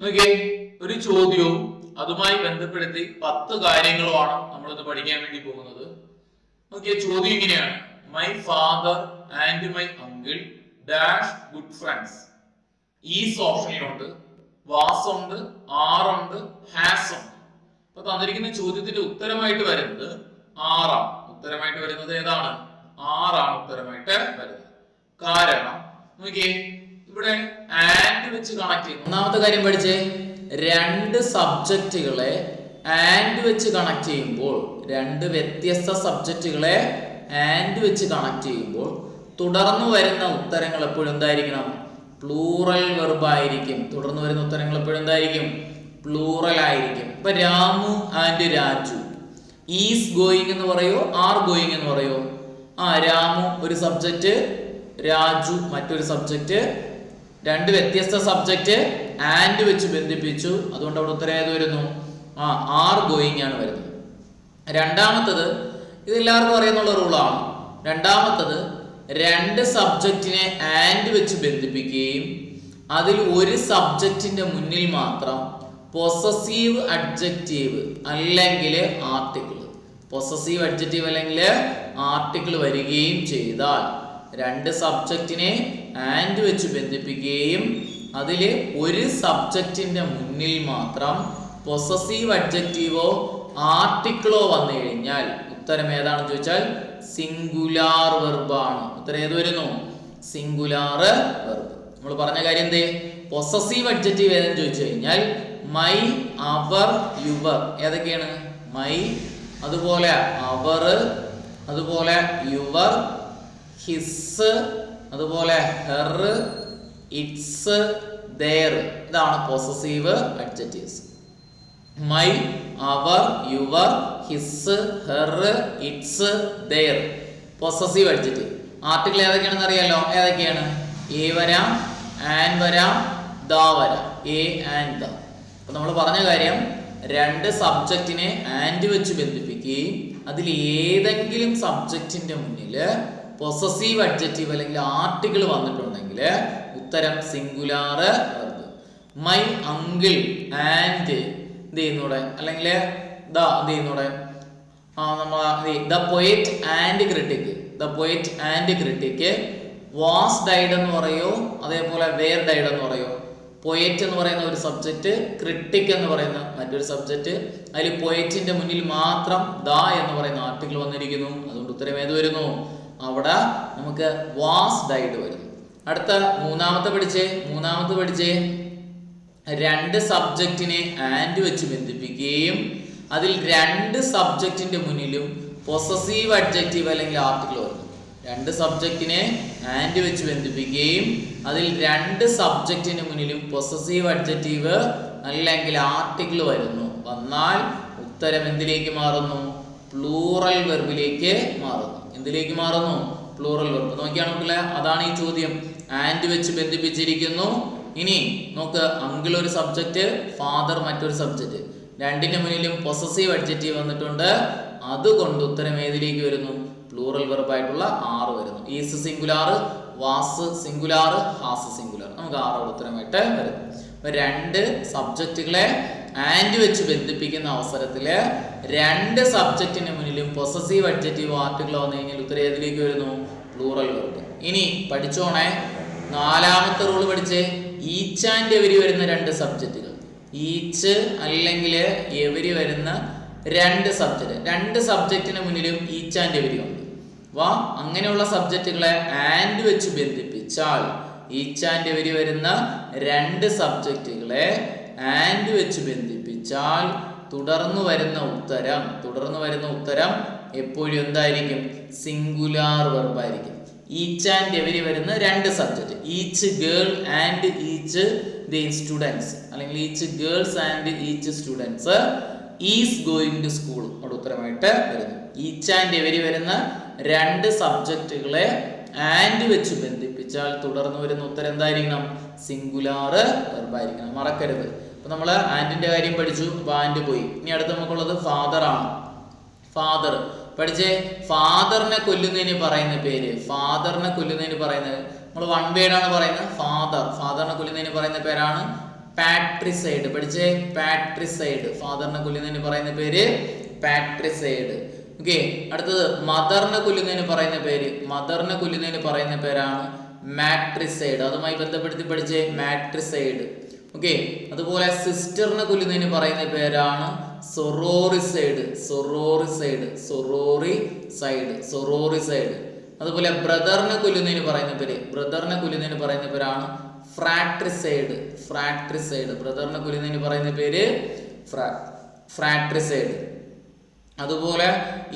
നോക്കിയേ, ഒരു ചോദ്യവും അതുമായി ബന്ധപ്പെടുത്തി 10 കാര്യങ്ങളുമാണ് നമ്മൾ ഇന്ന് പഠിക്കാൻ വേണ്ടി പോകുന്നത്. നോക്കിയേ, ചോദ്യം ഇങ്ങനെയാണ്: my father and my uncle dash good friends. Is ഓപ്ഷനിലുണ്ട്, വാസ് ഉണ്ട്, ആർ ഉണ്ട്, ഹാസ് ഉണ്ട്. അപ്പൊ തന്നിരിക്കുന്ന ചോദ്യത്തിന്റെ ഉത്തരമായിട്ട് വരുന്നത് ആറാണ്. ഉത്തരമായിട്ട് വരുന്നത് ഏതാണ്? ആറാണ് ഉത്തരമായിട്ട് വരുന്നത്. കാരണം നോക്കിയേ, ഇവിടെ ആൻഡ് വെച്ച് കണക്ട് ചെയ്യുന്നു. ഒന്നാമത്തെ കാര്യം പഠിച്ചേ, രണ്ട് സബ്ജക്റ്റുകളെ ആൻഡ് വെച്ച് കണക്ട് ചെയ്യുമ്പോൾ, രണ്ട് വ്യത്യസ്ത സബ്ജക്റ്റുകളെ ആൻഡ് വെച്ച് കണക്ട് ചെയ്യുമ്പോൾ തുടർന്ന് വരുന്ന ഉത്തരങ്ങൾ എപ്പോഴും എന്തായിരിക്കണം? പ്ലൂറൽ വെർബ് ആയിരിക്കും. തുടർന്ന് വരുന്ന ഉത്തരങ്ങൾ എപ്പോഴും എന്തായിരിക്കും? പ്ലൂറൽ ആയിരിക്കും. ഇപ്പൊ Ramu and Raju. Is going എന്ന് പറയോ, ആർ ഗോയിങ് എന്ന് പറയോ? രാമു ഒരു സബ്ജക്റ്റ്, രാജു മറ്റൊരു സബ്ജക്റ്റ്. രണ്ട് വ്യത്യസ്ത സബ്ജക്റ്റ് ആൻഡ് വെച്ച് ബന്ധിപ്പിച്ചു. അതുകൊണ്ട് അവിടെ ഉത്തരം ഏത് വരുന്നു? ആർ ഗോയിങ് ആണ് വരുന്നത്. രണ്ടാമത്തത്, ഇത് എല്ലാവർക്കും അറിയുന്നുള്ള റൂളാണ്. രണ്ടാമത്തത്, രണ്ട് സബ്ജക്റ്റിനെ ആൻഡ് വെച്ച് ബന്ധിപ്പിക്കുകയും അതിൽ ഒരു സബ്ജക്റ്റിന്റെ മുന്നിൽ മാത്രം പൊസസീവ് അഡ്ജക്റ്റീവ് അല്ലെങ്കിൽ ആർട്ടിക്കിൾ, പൊസസീവ് അഡ്ജക്റ്റീവ് അല്ലെങ്കിൽ ആർട്ടിക്കിൾ വരികയും ചെയ്താൽ, രണ്ട് സബ്ജക്റ്റിനെ ആൻഡ് വെച്ച് ബന്ധിപ്പിക്കുകയും അതിൽ ഒരു സബ്ജക്റ്റിന്റെ മുന്നിൽ മാത്രം പൊസസീവ് അഡ്ജക്റ്റീവോ ആർട്ടിക്കിളോ വന്നു കഴിഞ്ഞാൽ ഉത്തരം ഏതാണെന്ന് ചോദിച്ചാൽ സിംഗുലാർ വെർബാണ്. ഉത്തരം ഏത് വരുന്നു? Singular verb. നമ്മൾ പറഞ്ഞ കാര്യം എന്തേ? പൊസസീവ് അഡ്ജക്റ്റീവ് ഏതെന്ന് ചോദിച്ചു കഴിഞ്ഞാൽ മൈ, അവർ, യുവർ. ഏതൊക്കെയാണ്? മൈ, അതുപോലെ അവർ, അതുപോലെ യുവർ, ഹിസ്, അതുപോലെ ഹെർ, ഇറ്റ്സ്, ദേർ. ഇതാണ് possessive adjectives. My, our, your, his, her, its, their. Possessive adjective. Article ഏതൊക്കെയാണെന്ന് അറിയാലോ. ഏതൊക്കെയാണ്? എ വരാം, ആൻ വരാം, ദ വരാം. A and the. അപ്പൊ നമ്മൾ പറഞ്ഞ കാര്യം, രണ്ട് സബ്ജക്റ്റിനെ ആൻഡ് വെച്ച് ബന്ധിപ്പിക്കുകയും അതിൽ ഏതെങ്കിലും സബ്ജക്റ്റിന്റെ മുന്നിൽ പൊസസീവ് അഡ്ജക്റ്റീവ് അല്ലെങ്കിൽ ആർട്ടിക്കിൾ വന്നിട്ടുണ്ടെങ്കിൽ ഉത്തരം singular verb. My uncle and എന്ത് ചെയ്യുന്നൂടെ, അല്ലെങ്കിൽ ദ എന്ത് ചെയ്യുന്നൂടെ, the poet and critic. The poet and critic was died എന്ന് പറയോ, അതേപോലെ വേർ ഡൈഡ് എന്ന് പറയോ? പോയറ്റ് എന്ന് പറയുന്ന ഒരു സബ്ജക്റ്റ്, ക്രിട്ടിക് എന്ന് പറയുന്ന മറ്റൊരു സബ്ജക്റ്റ്. അതിൽ പോയറ്റിന്റെ മുന്നിൽ മാത്രം ദ എന്ന് പറയുന്ന ആർട്ടിക്കിൾ വന്നിരിക്കുന്നു. അതുകൊണ്ട് ഉത്തരം ഏത് വരുന്നു? അവിടെ നമുക്ക് വാസ് ഡൈഡ് വരുന്നു. അടുത്ത മൂന്നാമത്തെ പഠിച്ചേ, രണ്ട് സബ്ജക്റ്റിനെ ആൻഡ് വെച്ച് ബന്ധിപ്പിക്കുകയും അതിൽ രണ്ട് സബ്ജക്റ്റിന്റെ മുന്നിലും പൊസസീവ് അഡ്ജക്റ്റീവ് അല്ലെങ്കിൽ ആർട്ടിക്കിൾ വരുന്നു. രണ്ട് സബ്ജക്റ്റിനെ ആൻഡ് വെച്ച് ബന്ധിപ്പിക്കുകയും അതിൽ രണ്ട് സബ്ജക്റ്റിന് മുന്നിലും പൊസസീവ് അഡ്ജക്റ്റീവ് അല്ലെങ്കിൽ ആർട്ടിക്കിൾ വരുന്നു. വന്നാൽ ഉത്തരം എന്തിലേക്ക് മാറുന്നു? പ്ലൂറൽ വെർബിലേക്ക് മാറുന്നു. എന്തിലേക്ക് മാറുന്നു? Plural verb. നോക്കിയാണ് മക്കളെ, അതാണ് ഈ ചോദ്യം. ആൻഡ് വെച്ച് ബന്ധിപ്പിച്ചിരിക്കുന്നു. ഇനി നോക്ക്, അങ്കിൾ ഒരു സബ്ജക്റ്റ്, ഫാദർ മറ്റൊരു സബ്ജക്റ്റ്. രണ്ടിന്റെ മുന്നിലും പൊസസീവ് അഡ്ജക്റ്റീവ് വന്നിട്ടുണ്ട്. അതുകൊണ്ട് ഉത്തരം ഏതിലേക്ക് വരുന്നു? പ്ലൂറൽ വെർബായിട്ടുള്ള ആറ് വരുന്നു. Is singular, was singular, has singular. നമുക്ക് ആറോട് ഉത്തരമായിട്ട് വരുന്നു. അപ്പൊ രണ്ട് സബ്ജക്റ്റുകളെ ആൻഡ് വെച്ച് ബന്ധിപ്പിക്കുന്ന അവസരത്തില് രണ്ട് സബ്ജക്റ്റിന് മുന്നിലും പൊസസീവ് അഡ്ജക്റ്റീവ് ആർട്ടിക്കിൾ വന്നു കഴിഞ്ഞാൽ ഉത്തരം ഏതിലേക്ക് വരുന്നു? Plural verb. ഇനി പഠിച്ചോണേ, നാലാമത്തെ റൂള് പഠിച്ചേ. ഈച്ച് ആൻഡ് എവരി വരുന്ന രണ്ട് സബ്ജക്റ്റുകൾ, ഈച്ച് അല്ലെങ്കിൽ എവരി വരുന്ന രണ്ട് സബ്ജക്റ്റ്, രണ്ട് സബ്ജക്റ്റിന് മുന്നിലും ഈച്ച് ആൻഡ് എവരി ഉണ്ട്. അങ്ങനെയുള്ള സബ്ജക്റ്റുകളെ ആൻഡ് വെച്ച് ബന്ധിപ്പിച്ചാൽ, ഈച്ച് ആൻഡ് എവരി വരുന്ന രണ്ട് സബ്ജക്റ്റുകളെ ആൻഡ് വെച്ച് ബന്ധിപ്പിച്ചാൽ തുടർന്ന് വരുന്ന ഉത്തരം എപ്പോഴും എന്തായിരിക്കും? സിംഗുലാർ വെർബായിരിക്കും. ഈച്ച് ആൻഡ് എവരി വരുന്ന രണ്ട് subject, each girl and each the students, അല്ലെങ്കിൽ each girls and each students is going to school. അവിടെ ഉത്തരമായിട്ട് വരുന്നു. ഈച്ച് ആൻഡ് എവരി വരുന്ന രണ്ട് സബ്ജക്റ്റുകളെ ആൻഡ് വെച്ച് ബന്ധിപ്പിച്ചാൽ തുടർന്ന് വരുന്ന ഉത്തരം എന്തായിരിക്കണം? സിംഗുലാർ വെർബായിരിക്കണം. മറക്കരുത്. അപ്പൊ നമ്മൾ ആൻഡിന്റെ കാര്യം പഠിച്ചു. അപ്പൊ ആൻഡ് പോയി. ഇനി അടുത്ത് നമുക്കുള്ളത് ഫാദർ ആണ്. ഫാദർ പഠിച്ചേ. ഫാദറിനെ കൊല്ലുന്നതിന് പറയുന്ന പേര്, നമ്മൾ വൺ വേർഡ് ആണ് പറയുന്നത്. ഫാദറിനെ കൊല്ലുന്നതിന് പറയുന്ന പേരാണ് പാട്രിസൈഡ്. പഠിച്ചേ, പാട്രിസൈഡ്. ഫാദറിനെ കൊല്ലുന്നതിന് പറയുന്ന പേര് പാട്രിസൈഡ്. ഓക്കെ, അടുത്തത് മദറിനെ കൊല്ലുന്നതിന് പറയുന്ന പേര്, മദറിനെ കൊല്ലുന്നതിന് പറയുന്ന പേരാണ് മാട്രിസൈഡ്. അതുമായി ബന്ധപ്പെടുത്തി പഠിച്ചേ, മാട്രിസൈഡ്. ഓക്കെ, അതുപോലെ സിസ്റ്ററിനെ കൊല്ലുന്നതിന് പറയുന്ന പേരാണ് സൊറോറിസൈഡ്, സൊറോറിസൈഡ്, സൊറോറിസൈഡ്, സൊറോറിസൈഡ്. അതുപോലെ ബ്രദറിനെ കൊല്ലുന്നതിന് പറയുന്ന പേര്, ബ്രദറിനെ കൊല്ലുന്നതിന് പറയുന്ന പേരാണ് ഫ്രാട്രിസൈഡ്, ഫ്രാട്രിസൈഡ്. ബ്രദറിനെ കൊല്ലുന്നതിന് പറയുന്ന പേര് ഫ്രാട്രിസൈഡ്. അതുപോലെ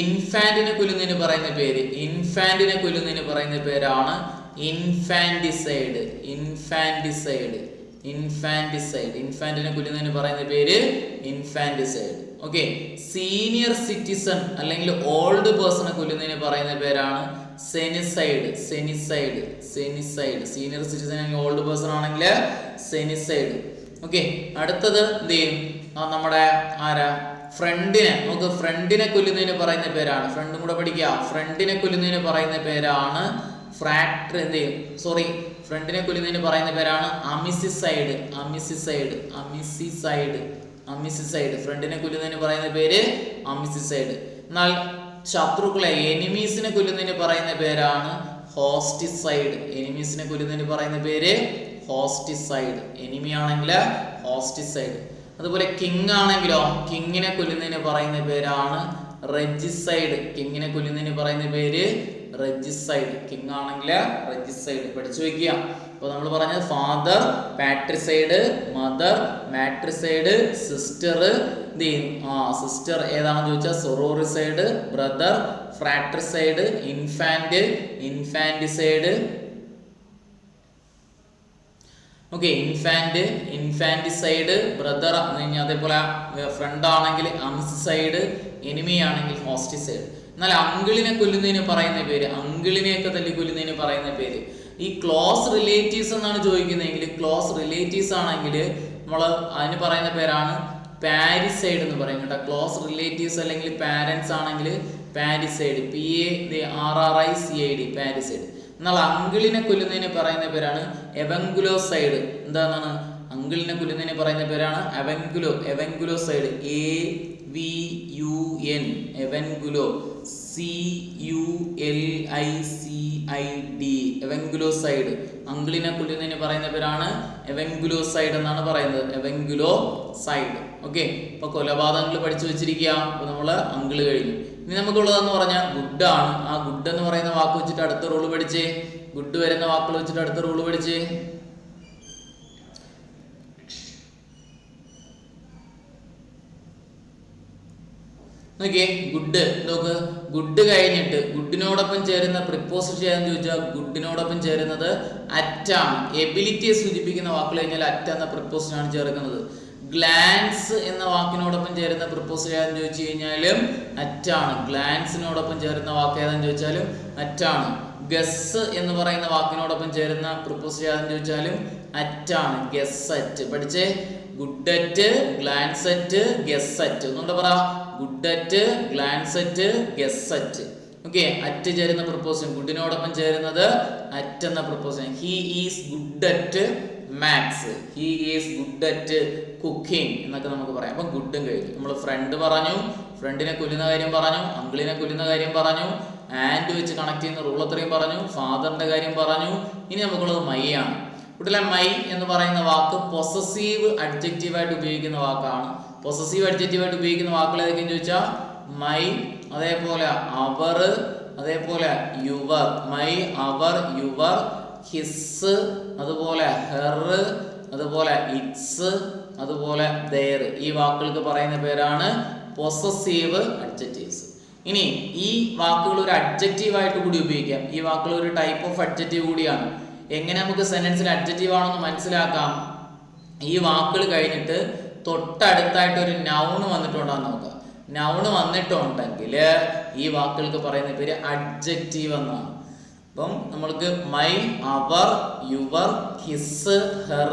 ഇൻഫാന്റിനെ കൊല്ലുന്നതിന് പറയുന്ന പേര്, ഇൻഫാന്റിനെ കൊല്ലുന്നതിന് പറയുന്ന പേരാണ് ഇൻഫാന്റിസൈഡ്, ഇൻഫാന്റിസൈഡ്, ഇൻഫാന്റിസൈഡ്. ഇൻഫാന്റിനെ കൊല്ലുന്നതിന് പറയുന്ന പേര് ഇൻഫാന്റിസൈഡ്. ഓക്കെ, സീനിയർ സിറ്റിസൺ അല്ലെങ്കിൽ ഓൾഡ് പേഴ്സണെ കൊല്ലുന്നതിന് പറയുന്ന പേരാണ് സെനിസൈഡ്, സെനിസൈഡ്, സെനിസൈഡ്. സീനിയർ സിറ്റിസൺ അല്ലെങ്കിൽ ഓൾഡ് പേഴ്സൺ ആണെങ്കിൽ സെനിസൈഡ്. ഓക്കെ, അടുത്തത് എന്ത് ചെയ്യും, നമ്മുടെ ആരാ, ഫ്രണ്ടിനെ. നമുക്ക് ഫ്രണ്ടിനെ കൊല്ലുന്നതിന് പറയുന്ന പേരാണ്, ഫ്രണ്ടും കൂടെ പഠിക്കുക, ഫ്രണ്ടിനെ കൊല്ലുന്നതിന് പറയുന്ന പേരാണ് ഫ്രണ്ടിനെ കൊല്ലുന്നതിന് പറയുന്ന പേരാണ് അമിസിസൈഡ്, അമിസിസൈഡ്, അമിസിസൈഡ്, അമിസിസൈഡ്. ഫ്രണ്ടിനെ കൊല്ലുന്നതിന് പറയുന്ന പേര് അമിസിസൈഡ്. എന്നാൽ ശത്രുക്കളെ, എനിമീസിനെ കൊല്ലുന്നതിന് പറയുന്ന പേരാണ് ഹോസ്റ്റിസൈഡ്, എനിമീസിനെ കൊല്ലുന്നതിന് പറയുന്ന പേര് ഹോസ്റ്റിസൈഡ്. എനിമി ആണെങ്കിൽ ഹോസ്റ്റിസൈഡ്. അതുപോലെ കിങ് ആണെങ്കിലോ, കിങ്ങിനെ കൊല്ലുന്നതിന് പറയുന്ന പേരാണ് റെജിസൈഡ്, കിങ്ങിനെ കൊല്ലുന്നതിന് പറയുന്ന പേര് റെജിസൈഡ്. കിങ് ആണെങ്കിൽ റെജിസൈഡ്. പഠിച്ചു വെക്കുക. അപ്പോൾ നമ്മൾ പറഞ്ഞത് father patricide, mother matricide, sister sister ഏതാണെന്ന് ചോദിച്ചാൽ sororicide, brother fratricide, infant infanticide. Okay, infanticide, brother. അതേപോലെ ഫ്രണ്ട് ആണെങ്കിൽ അമിസിസൈഡ്, എനിമി ആണെങ്കിൽ ഹോസ്റ്റിസൈഡ്. എന്നാൽ അങ്കിളിനെ കൊല്ലുന്നതിന് പറയുന്ന പേര്, അങ്കിളിനെയൊക്കെ തല്ലി കൊല്ലുന്നതിന് പറയുന്ന പേര്, ഈ ക്ലോസ് റിലേറ്റീവ്സ് എന്നാണ് ചോദിക്കുന്നതെങ്കിൽ, ക്ലോസ് റിലേറ്റീവ്സ് ആണെങ്കിൽ നമ്മൾ അതിന് പറയുന്ന പേരാണ് പാരിസൈഡ് എന്ന് പറയും കേട്ടോ. ക്ലോസ് റിലേറ്റീവ്സ് അല്ലെങ്കിൽ പാരൻസ് ആണെങ്കിൽ പാരിസൈഡ്, PARRICID, പാരിസൈഡ്. എന്നാൽ അങ്കിളിനെ കൊല്ലുന്നതിന് പറയുന്ന പേരാണ് എവൻഗുലോസൈഡ്. എന്താണ്, അങ്കിളിനെ കൊല്ലുന്നതിന് പറയുന്ന പേരാണ് എവൻഗുലോ, എവൻഗുലോസൈഡ്, AVUN, എവൻഗുലോ, CULICID, എവൻഗുലോസൈഡ്. അങ്കിളിനെ കൊല്ലുന്നതിന് പറയുന്ന പേരാണ് എവൻഗുലോസൈഡ് എന്നാണ് പറയുന്നത്, എവൻഗുലോസൈഡ്. ഓക്കെ, ഇപ്പൊ കൊലപാതകങ്ങൾ പഠിച്ചു വെച്ചിരിക്കുക. അപ്പൊ നമ്മള് അങ്കിള് കഴിഞ്ഞു. ഇനി നമുക്കുള്ളതെന്ന് പറഞ്ഞാൽ ഗുഡ് ആണ്. ആ ഗുഡ് എന്ന് പറയുന്ന വാക്ക് വെച്ചിട്ട് അടുത്ത റൂള് പഠിച്ചേ, ഗുഡ് വരുന്ന വാക്കുകൾ വെച്ചിട്ട് അടുത്ത റൂള് പഠിച്ചേ. നോക്കിയേ, ഗുഡ് നോക്ക്, ഗുഡ് കഴിഞ്ഞിട്ട് ഗുഡിനോടൊപ്പം ചേരുന്ന പ്രിപ്പോസിഷൻ ഏതാന്ന് ചോദിച്ചാൽ ഗുഡിനോടൊപ്പം ചേരുന്നത് അറ്റാണ്. എബിലിറ്റിയെ സൂചിപ്പിക്കുന്ന വാക്കുകൾ കഴിഞ്ഞാൽ അറ്റ് എന്ന പ്രിപ്പോസിഷനാണ് ചേർക്കുന്നത്. ഗ്ലാൻസ് എന്ന വാക്കിനോടൊപ്പം ചേരുന്ന പ്രിപ്പോസിഷൻ ഏതാന്ന് ചോദിച്ചു കഴിഞ്ഞാലും അറ്റാണ്. ഗ്ലാൻസിനോടൊപ്പം ചേരുന്ന വാക്ക് ഏതാന്ന് ചോദിച്ചാലും അറ്റാണ്. ഗസ് എന്ന് പറയുന്ന വാക്കിനോടൊപ്പം ചേരുന്ന പ്രിപ്പോസിഷൻ ഏതാന്ന് ചോദിച്ചാലും അറ്റാണ്, ഗസ് അറ്റ്. പഠിച്ചേ, good at, glance at, guess at. ഒന്നുകൂടെ പറ, good at, glance at, guess at. Okay, at ചേരുന്ന പ്രിപ്പോസിഷൻ, ഗുഡിനോടൊപ്പം ചേരുന്നത് അറ്റ് എന്ന preposition. He is good at maths, he is good at cooking എന്നൊക്കെ നമുക്ക് പറയാം. അപ്പം ഗുഡും കഴിഞ്ഞു. നമ്മൾ ഫ്രണ്ട് പറഞ്ഞു, ഫ്രണ്ടിനെ കൊല്ലുന്ന കാര്യം പറഞ്ഞു, അങ്കിളിനെ കൊല്ലുന്ന കാര്യം പറഞ്ഞു, ആൻഡ് വെച്ച് കണക്ട് ചെയ്യുന്ന റൂൾ അത്രയും പറഞ്ഞു, ഫാദറിന്റെ കാര്യം പറഞ്ഞു. ഇനി നമുക്കുള്ളത് മൈ ആണ്. കുട്ടികളെ, മൈ എന്ന് പറയുന്ന വാക്ക് പൊസസീവ് അഡ്ജക്റ്റീവായിട്ട് ഉപയോഗിക്കുന്ന വാക്കാണ്. പൊസസീവ് അഡ്ജക്റ്റീവായിട്ട് ഉപയോഗിക്കുന്ന വാക്കുകൾ ഏതൊക്കെയെന്ന് ചോദിച്ചാൽ മൈ, അതേപോലെ അവർ, അതേപോലെ your. My, our, your, his, അതുപോലെ ഹെർ, അതുപോലെ ഇറ്റ്സ്, അതുപോലെ ദെയർ. ഈ വാക്കുകൾക്ക് പറയുന്ന പേരാണ് പൊസസീവ് അഡ്ജക്റ്റീവ്സ്. ഇനി ഈ വാക്കുകൾ ഒരു അഡ്ജക്റ്റീവായിട്ട് കൂടി ഉപയോഗിക്കാം. ഈ വാക്കുകൾ ഒരു ടൈപ്പ് ഓഫ് അഡ്ജക്റ്റീവ് കൂടിയാണ്. എങ്ങനെ നമുക്ക് സെന്റൻസിൽ അഡ്ജക്റ്റീവ് ആണെന്ന് മനസ്സിലാക്കാം? ഈ വാക്കുകൾ കഴിഞ്ഞിട്ട് തൊട്ടടുത്തായിട്ട് ഒരു നൗൺ വന്നിട്ടുണ്ടോന്ന് നോക്കാം. നൗൺ വന്നിട്ടുണ്ടെങ്കിൽ ഈ വാക്കുകൾക്ക് പറയുന്ന പേര് അഡ്ജക്റ്റീവ് എന്നാണ്. അപ്പം നമ്മൾക്ക് my, our, your, his, her,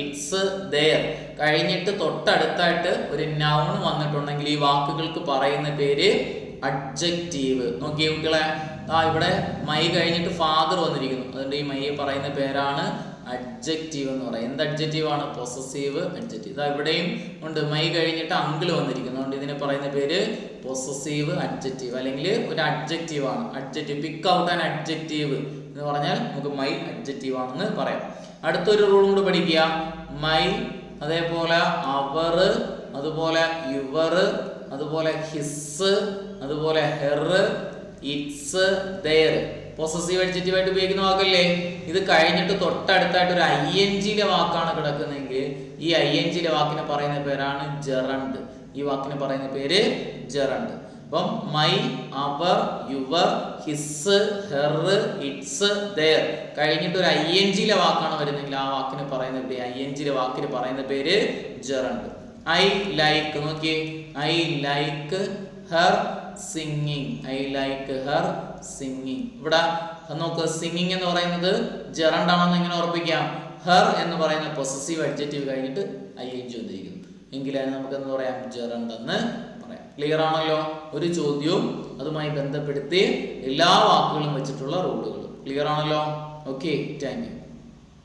its, their കഴിഞ്ഞിട്ട് തൊട്ടടുത്തായിട്ട് ഒരു നൗൺ വന്നിട്ടുണ്ടെങ്കിൽ ഈ വാക്കുകൾക്ക് പറയുന്ന പേര് അഡ്ജക്റ്റീവ്. നോക്കിയേ കുട്ടികളെ, ഇവിടെ മൈ കഴിഞ്ഞിട്ട് ഫാദർ വന്നിരിക്കുന്നു. അതുകൊണ്ട് ഈ മൈയെ പറയുന്ന പേരാണ് അഡ്ജക്റ്റീവ് എന്ന് പറയാം. എന്ത് അഡ്ജക്റ്റീവ് ആണ്? Possessive adjective. ഇതാ ഇവിടെയും ഉണ്ട്, മൈ കഴിഞ്ഞിട്ട് അങ്കിൾ വന്നിരിക്കുന്നതുകൊണ്ട് ഇതിനെ പറയുന്ന പേര് പൊസസീവ് അഡ്ജക്റ്റീവ്, അല്ലെങ്കിൽ ഒരു അഡ്ജക്റ്റീവ് ആണ്. Adjective, pick out an adjective എന്ന് പറഞ്ഞാൽ നമുക്ക് മൈ അഡ്ജക്റ്റീവ് ആണെന്ന് പറയാം. അടുത്തൊരു റൂളും കൂടെ പഠിക്കുക. മൈ, അതേപോലെ അവർ, അതുപോലെ യുവർ, അതുപോലെ ഹിസ്, അതുപോലെ her, its, their. Possessive adjective ആയിട്ട് ഉപയോഗിക്കുന്ന വാക്കല്ലേ. ഇത് കഴിഞ്ഞിട്ട് തൊട്ടടുത്തായിട്ട് ഒരു ING വാക്കാണ് കിടക്കുന്നതെങ്കിൽ ഈ ING വാക്കിനെ പറയുന്ന പേരാണ് ജെറണ്ട്. ഈ വാക്കിനെ പറയുന്ന പേര് ജെറണ്ട്. അപ്പം my, our, your, his, her, its, their കഴിഞ്ഞിട്ട് ഒരു ING വാക്കാണ് വരുന്നെങ്കിൽ ആ വാക്കിന് പറയുന്ന പേര്, ING വാക്കിന് പറയുന്ന പേര് ജെറണ്ട്. ഐ ലൈക്ക്, നോക്കിയേ, I like her singing. I like her singing. ഇവിടെ നോക്ക്, സിംഗിങ് എന്ന് പറയുന്നത് ജെറണ്ട് ആണെന്ന് എങ്ങനെ ഉറപ്പിക്കാം? ഹെർ എന്ന് പറയുന്ന പൊസസീവ് അഡ്ജക്റ്റീവ് കഴിഞ്ഞിട്ട് ING വന്നിരിക്കുന്നു എങ്കിൽ അതിന് നമുക്ക് എന്ത് പറയാം? ജെറണ്ട് എന്ന് പറയാം. ക്ലിയർ ആണല്ലോ? ഒരു ചോദ്യവും അതുമായി ബന്ധപ്പെടുത്തി എല്ലാ വാക്കുകളും വെച്ചിട്ടുള്ള റൂളുകൾ. ക്ലിയർ ആണല്ലോ? Okay, thank you.